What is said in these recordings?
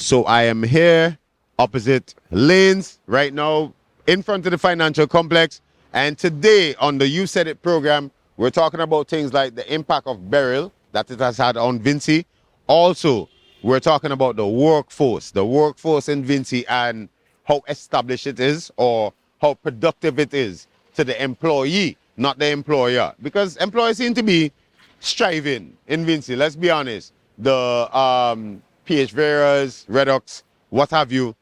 So I am here opposite lanes right now in front of the financial complex. And today on the You Said It program, we're talking about things like the impact of burial that it has had on Vinci. Also, we're talking about the workforce in Vinci and how established it is or how productive it is to the employee, not the employer. Because employers seem to be striving in Vinci, let's be honest. The PH Veras, Redox, what have you,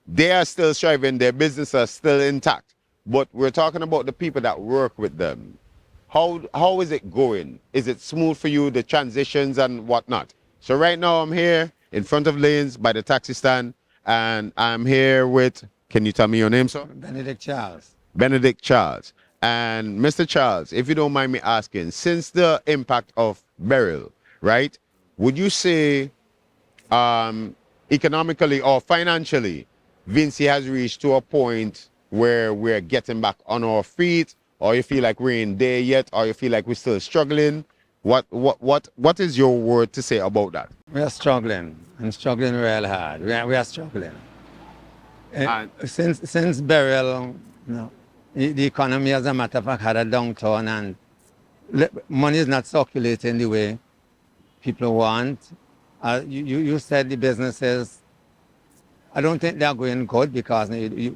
they are still striving, their business are still intact. But we're talking about the people that work with them. How is it going? Is it smooth for you, the transitions and whatnot? So right now I'm here in front of Lanes by the taxi stand, and I'm here with, can you tell me your name, sir? Benedict Charles. Benedict Charles. And Mr. Charles, if you don't mind me asking, since the impact of burial, right, would you say economically or financially, Vinci has reached to a point where we're getting back on our feet, or you feel like we ain't there yet, or you feel like we're still struggling? What is your word to say about that? We are struggling, and struggling real hard. We are struggling. Since burial, the economy, as a matter of fact, had a downturn, and money is not circulating the way people want. You said the businesses, I don't think they're going good because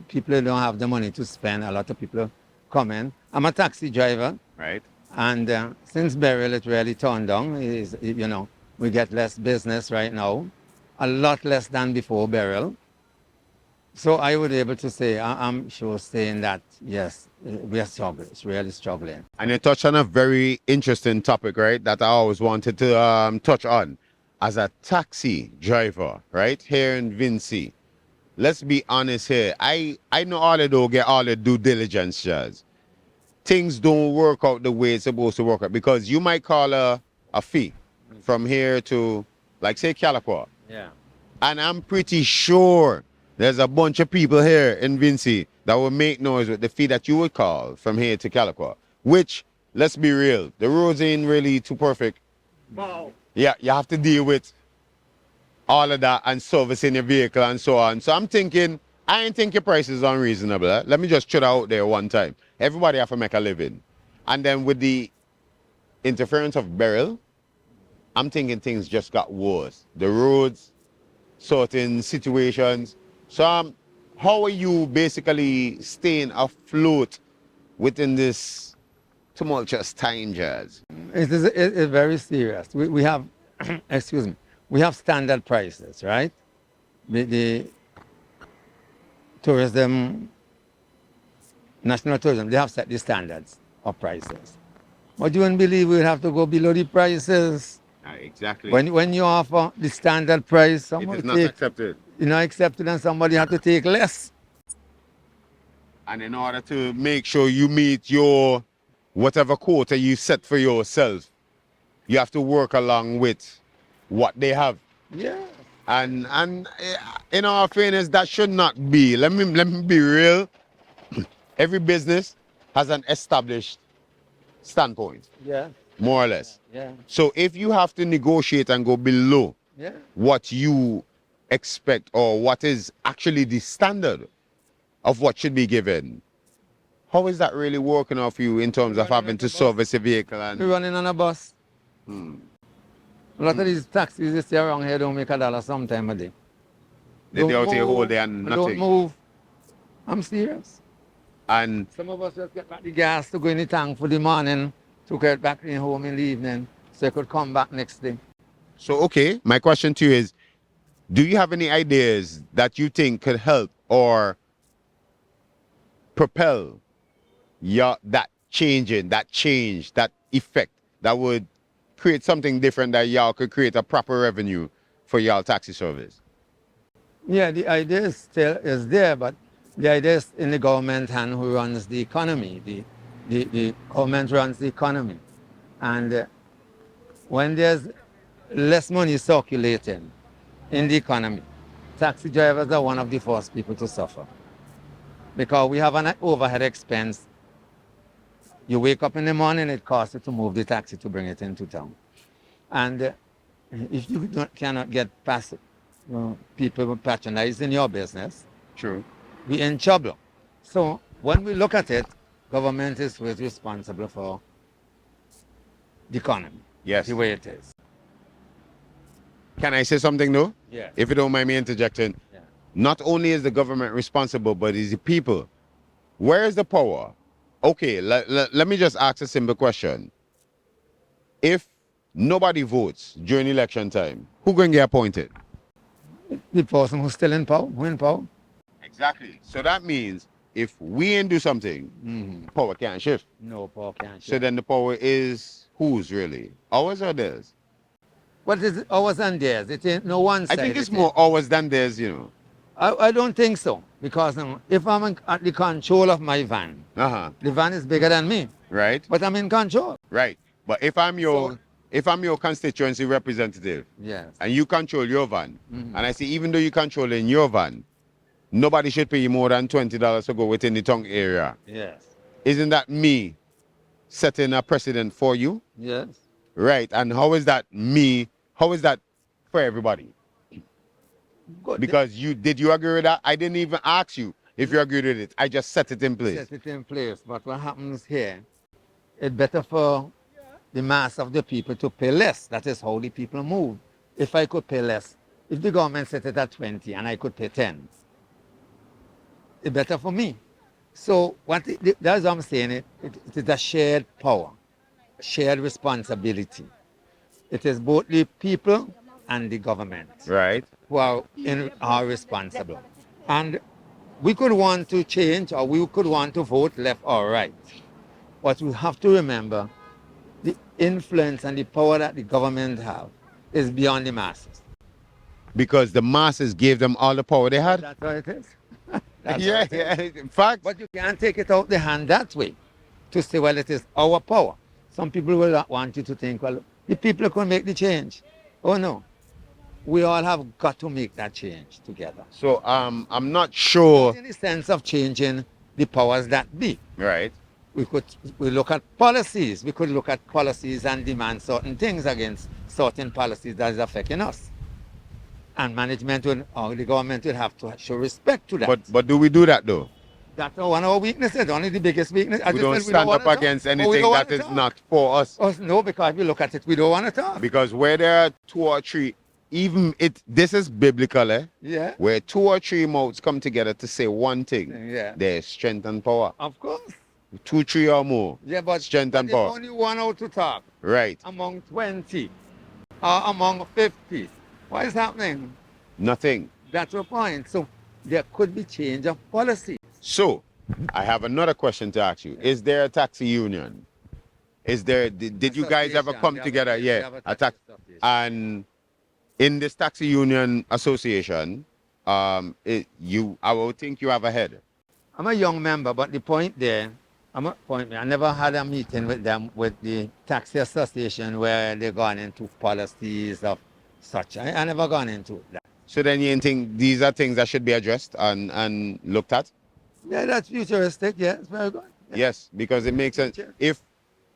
people don't have the money to spend. A lot of people come in. I'm a taxi driver. Right. And since burial, it really turned down. We get less business right now, a lot less than before burial. So I would be able to say, I'm sure saying that, yes, we are struggling. It's really struggling. And you touched on a very interesting topic, right, that I always wanted to touch on. As a taxi driver, right, here in Vinci, let's be honest here. I know all they do get all the due diligence, Jazz. Things don't work out the way it's supposed to work out, because you might call a fee from here to, like, say, Calico. Yeah. And I'm pretty sure there's a bunch of people here in Vinci that will make noise with the fee that you would call from here to Calico. Which, let's be real, the roads ain't really too perfect. Wow. Yeah, you have to deal with all of that and servicing your vehicle and so on. So I'm thinking, I ain't think your price is unreasonable. Let me just throw that out there one time. Everybody have to make a living. And then with the interference of burial, I'm thinking things just got worse. The roads, certain situations. So how are you basically staying afloat within this tumultuous time, Jazz? It's very serious. We have, excuse me, we have standard prices, right? The tourism, national tourism, they have set the standards of prices. But you wouldn't believe we would have to go below the prices. Exactly. When you offer the standard price, It somebody is not accepted. you know, accepted, and somebody have to take less. And in order to make sure you meet your whatever quota you set for yourself, you have to work along with what they have. Yeah. And in all fairness, that should not be. Let me be real. Every business has an established standpoint, Yeah. more or less. Yeah. So if you have to negotiate and go below Yeah. what you expect or what is actually the standard of what should be given, how is that really working out for you in terms of having to service a vehicle? We're And running on a bus. A lot of these taxis you see around here don't make $1 sometime a day. they out here whole day and Don't nothing. move. I'm serious. And Some of us just get back the gas to go in the tank for the morning to get back in home in the evening so you could come back next day. so, okay, my question to you is, do you have any ideas that you think could help or propel that change, that effect that would create something different, that y'all could create a proper revenue for y'all taxi service? Yeah, the idea still is there, but the idea is in the government hand who runs the economy. The government runs the economy. And when there's less money circulating in the economy, taxi drivers are one of the first people to suffer. Because we have an overhead expense. You wake up in the morning, it costs you to move the taxi to bring it into town. And if you cannot get past people patronizing your business, True. we're in trouble. So when we look at it, government is responsible for the economy, Yes. the way it is. Can I say something though? Yes. If you don't mind me interjecting. Yeah. Not only is the government responsible, but is the people. Where is the power? Okay, let me just ask a simple question. If nobody votes during election time, who going to get appointed? The person who's still in power, who in power. Exactly. So that means if we ain't do something, power can't shift. No power can't. So then the power is whose really? Ours or theirs? What is it? Ours and theirs? It ain't no one I side. think it's more ours than theirs, you know. I don't think so. Because if I'm at the control of my van, Uh-huh. the van is bigger than me, Right? but I'm in control. Right. But if I'm your constituency representative, Yes. and you control your van, and I see even though you control in your van, nobody should pay you more than $20 to go within the tongue area. Yes. Isn't that me setting a precedent for you? Yes. Right. And how is that me? How is that for everybody? Good. Because did you agree with that? I didn't even ask you if you agreed with it. I just set it in place. Set it in place. But what happens here, it's better for the mass of the people to pay less. That is how the people move. If I could pay less, if the government set it at 20 and I could pay 10, it's better for me. So that's what I'm saying. It is a shared power, shared responsibility. It is both the people and the government Right. who are responsible. And we could want to change or we could want to vote left or right. But we have to remember the influence and the power that the government have is beyond the masses. Because the masses gave them all the power they had. That's what it is. That's Yeah, what it is. yeah. In fact, But you can't take it out the hand that way to say, well, it is our power. Some people will want you to think, well, the people can make the change. Oh, no. We all have got to make that change together. so I'm not sure. In the sense of changing the powers that be. Right. We look at policies. We could look at policies and demand certain things against certain policies that is affecting us. And management or the government will have to show respect to that. But do we do that though? That's one of our weaknesses, only the biggest weakness. We don't stand up against anything that is not for us. No, because if you look at it, we don't want to talk. Because where there are two or three, this is biblical, eh? Yeah. Where two or three mouths come together to say one thing, Yeah. there's strength and power. Of course. 2, 3 or more. Yeah, but Strength and if power. only one out to talk Right. among 20 or among 50. What is happening? Nothing. That's the point. So there could be change of policy. So, I have another question to ask you. Is there a taxi union? Did you guys ever Association. come We have together? we Yeah, have a tax. association. And in this taxi union association, I would think you have a head. I'm a young member, but the point there, I never had a meeting with them, with the taxi association where they gone into policies of such. I never gone into that. So then you think these are things that should be addressed and looked at? Yeah, that's futuristic. Yeah, it's very good. Yeah. Yes, because it makes sense. Sure.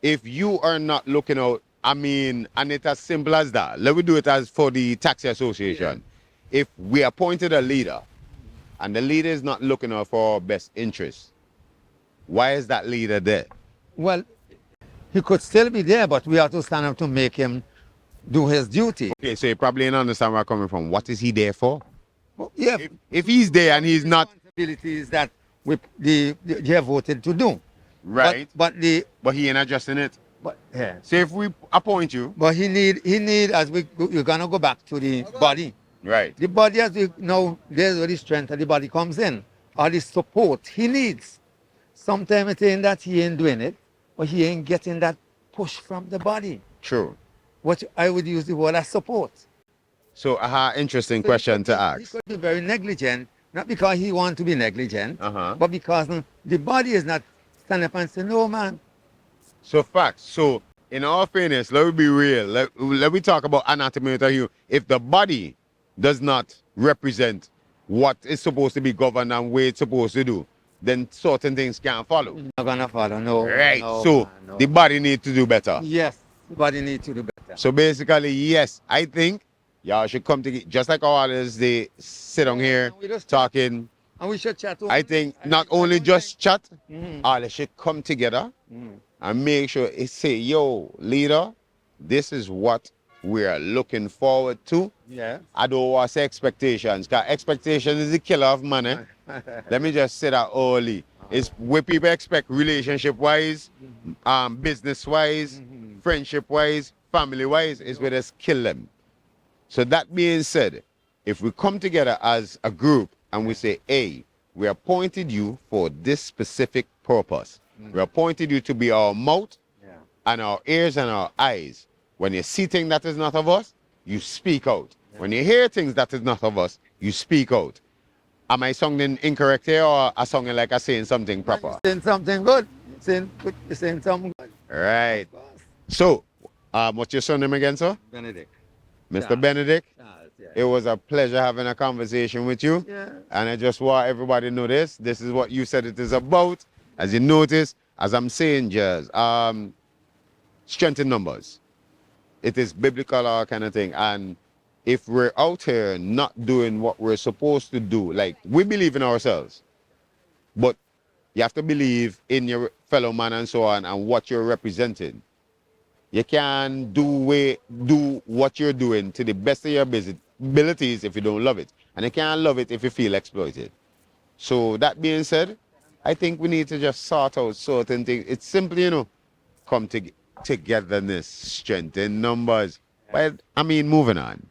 If you are not looking out, and it's as simple as that. Let me do it as for the taxi association. If we appointed a leader and the leader is not looking out for our best interests, why is that leader there? Well, he could still be there, but we have to stand up to make him do his duty. Okay, so you probably don't understand where I'm coming from. What is he there for? Well, yeah, If he's there and he's not responsibilities that they have voted to do. right, But he ain't adjusting it. yeah. So if we appoint you, But he need as we're gonna go back to the body. right, The body, as we know, there's where the strength of the body comes in, or the support he needs. Sometimes it ain't that he ain't doing it, but he ain't getting that push from the body. true. What I would use the word as support. So interesting So question to He ask. could be very negligent, not because he wants to be negligent, Uh-huh. but because the body is not standing up and saying, no, man. So facts. So in all fairness, let me be real. Let me talk about anatomy of the human. If the body does not represent what is supposed to be governed and what it's supposed to do, then certain things can't follow. Not gonna follow, no. Right. No, So man, no. the body needs to do better. Yes, the body needs to do better. So basically, yes, I think Y'all should come together, just like all others, they sit down here and we just talking. And we should chat. I think not only just chat, Mhm. all they should come together Mhm. and make sure it say, yo, leader, this is what we are looking forward to. Yeah. I don't want to say expectations, because expectation is the killer of money. Let me just say that early. It's what people expect relationship-wise, business-wise, friendship-wise, family-wise, is where just kill them. So that being said, if we come together as a group and we say, hey, we appointed you for this specific purpose. We appointed you to be our mouth and our ears and our eyes. When you see things that is not of us, you speak out. When you hear things that is not of us, you speak out. Am I sounding incorrect here, or I sounding like I'm saying something proper? You're saying something good. You're saying something good. Right. Of course. So, what's your surname again, sir? Benedict. Mr. Charles. Benedict? Charles, yeah. It was a pleasure having a conversation with you. Yeah. And I just want everybody to know this. This is what you said it is about. As you notice, as I'm saying, Jazz, strength in numbers. It is biblical, all kind of thing. And if we're out here not doing what we're supposed to do, like we believe in ourselves, but you have to believe in your fellow man and so on and what you're representing. You can do what you're doing to the best of your abilities if you don't love it. And you can't love it if you feel exploited. So that being said, I think we need to just sort out certain things. It's simply, come togetherness, strength in numbers. But I mean, moving on.